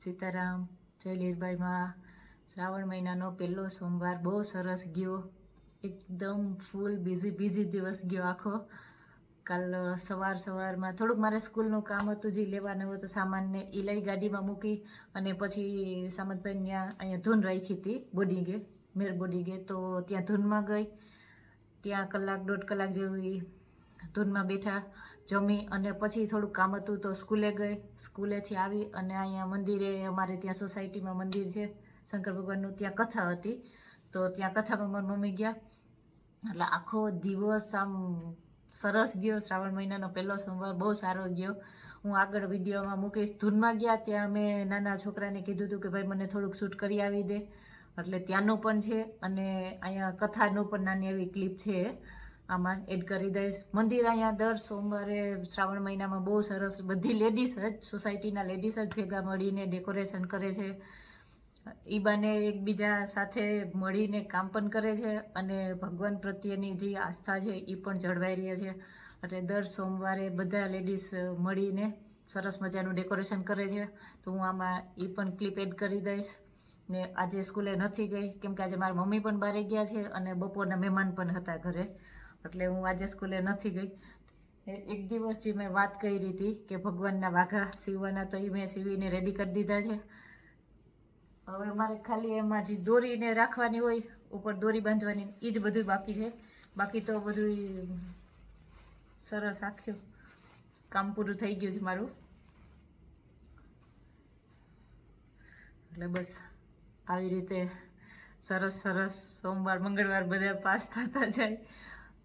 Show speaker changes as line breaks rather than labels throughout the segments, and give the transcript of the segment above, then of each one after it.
સીતારામ, જય લીરબાઈ માં। શ્રાવણ મહિનાનો પહેલો સોમવાર બહુ સરસ ગયો, એકદમ ફૂલ બીજી દિવસ ગયો આખો। કાલ સવારમાં થોડુંક મારે સ્કૂલનું કામ હતું, જે લેવાનું હતું સામાનને, એ લઈ ગાડીમાં મૂકી અને પછી સામંતભાઈ ત્યાં અહીંયા ધૂન રાખી હતી બોર્ડિંગે, મેર બોર્ડિંગે, તો ત્યાં ધૂનમાં ગઈ। ત્યાં કલાક દોઢ કલાક જેવી ધૂનમાં બેઠા, જમી અને પછી થોડુંક કામ હતું તો સ્કૂલે ગઈ। સ્કૂલેથી આવી અને અહીંયા મંદિરે, અમારે ત્યાં સોસાયટીમાં મંદિર છે શંકર ભગવાનનું, ત્યાં કથા હતી તો ત્યાં કથામાં મારી મમ્મી ગયા। એટલે આખો દિવસ આમ સરસ ગયો। શ્રાવણ મહિનાનો પહેલો સોમવાર બહુ સારો ગયો। હું આગળ વિડીયોમાં મૂકીશ। ધૂનમાં ગયા ત્યાં અમે નાના છોકરાને કીધું હતું કે ભાઈ મને થોડુંક શૂટ કરી આવી દે, એટલે ત્યાંનું પણ છે અને અહીંયા કથાનું પણ નાની એવી ક્લિપ છે, આમાં એડ કરી દઈશ। મંદિર અહીંયા દર સોમવારે શ્રાવણ મહિનામાં બહુ સરસ, બધી લેડીઝ જ, સોસાયટીના લેડીઝ જ ભેગા મળીને ડેકોરેશન કરે છે। ઈ બાને એકબીજા સાથે મળીને કામ પણ કરે છે અને ભગવાન પ્રત્યેની જે આસ્થા છે એ પણ જળવાઈ રહે છે। એટલે દર સોમવારે બધા લેડીઝ મળીને સરસ મજાનું ડેકોરેશન કરે છે, તો હું આમાં એ પણ ક્લિપ એડ કરી દઈશ। ને આજે સ્કૂલે નથી ગઈ કેમ કે આજે મારા મમ્મી પણ બહાર ગયા છે અને બપોરના મહેમાન પણ હતા ઘરે, એટલે હું આજે સ્કૂલે નથી ગઈ। એક દિવસ જે મેં વાત કરી હતી કે ભગવાનના વાઘા સીવવાના, તો એ મેં સીવીને રેડી કરી દીધા છે। હવે મારે ખાલી એમાં જે દોરીને રાખવાની હોય, ઉપર દોરી બાંધવાની, એ જ બધું બાકી છે। બાકી તો બધું સરસ આખ્યું કામ પૂરું થઈ ગયું છે મારું। એટલે બસ આવી રીતે સરસ સોમવાર મંગળવાર બધા પાસ થતા જાય।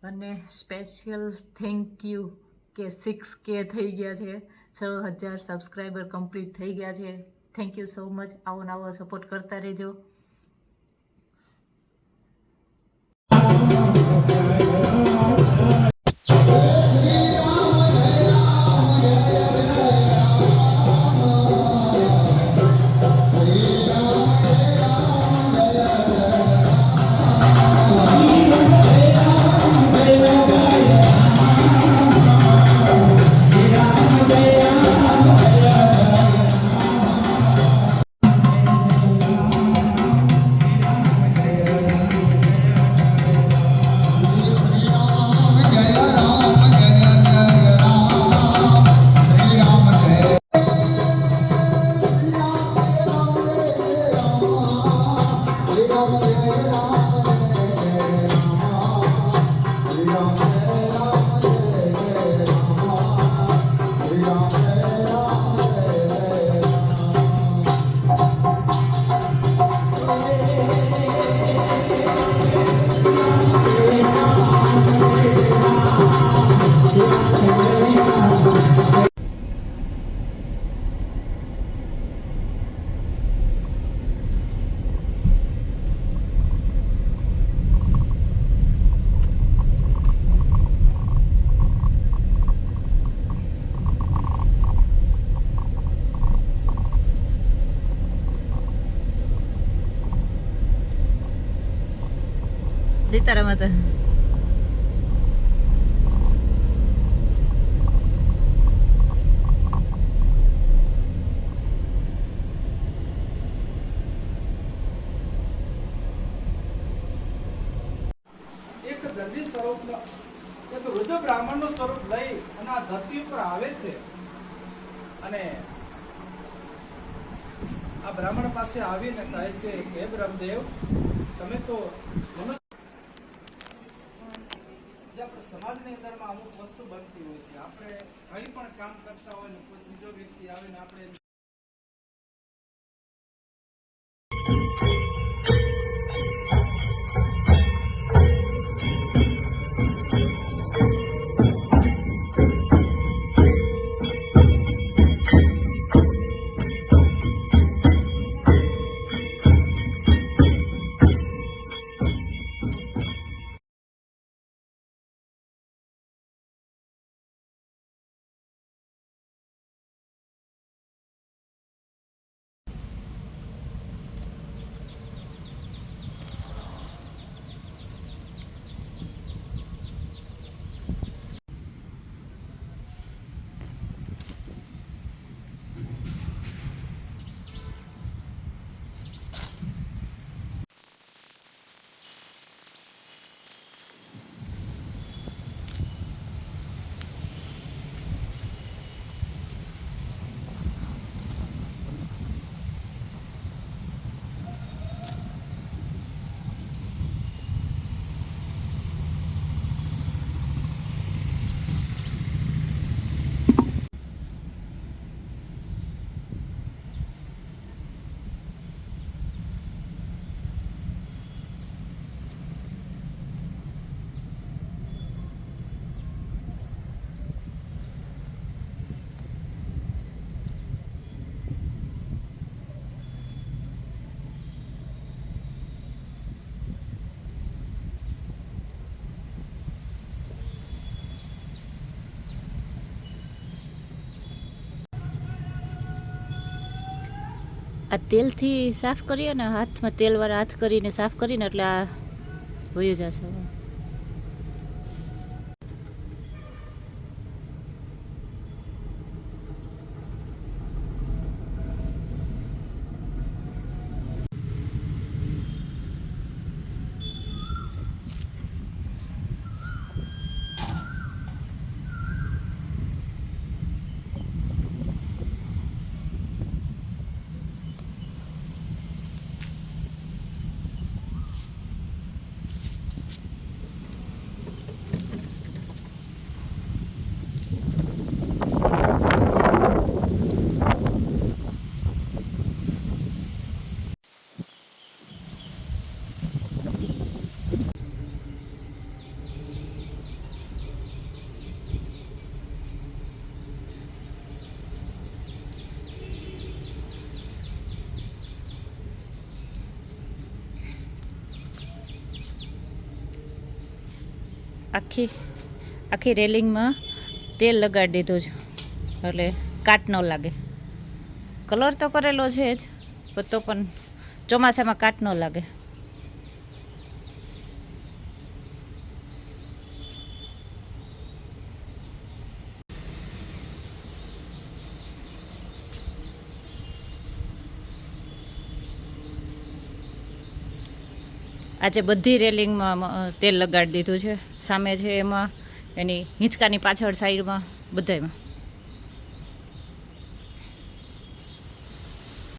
અને સ્પેશિયલ થેન્ક યુ કે 6K થઈ ગયા છે, 6000 સબસ્ક્રાઈબર કમ્પ્લીટ થઈ ગયા છે। Thank you so much. આવો નવો સપોર્ટ કરતા રહેજો। સીતારામ હતા।
એક દર્દી સ્વરૂપ, એક વૃદ્ધ બ્રાહ્મણનું સ્વરૂપ લઈ અને આ ધરતી ઉપર આવે છે અને આ બ્રાહ્મણ પાસે આવીને કહે છે કે હે બ્રહ્મદેવ, તમે તો આપણે સમાજની અંદરમાં અમુક વસ્તુ બનતી હોય છે, આપણે કંઈ પણ કામ કરતા હોય ને કોઈ ત્રીજો વ્યક્તિ આવે ને આપણે
આ તેલથી સાફ કરીએ ને, હાથમાં તેલવાળા હાથ કરીને સાફ કરીને એટલે આ વહી જશે. આખી રેલિંગમાં તેલ લગાડી દીધું છે એટલે કાટ ન લાગે. કલર તો કરેલો છે જ, તો પણ ચોમાસામાં કાટ ન લાગે. આજે બધી રેલિંગમાં તેલ લગાડી દીધું છે. સામે છે એમાં, એની હિંચકાની પાછળ સાઈડમાં, બધાયમાં.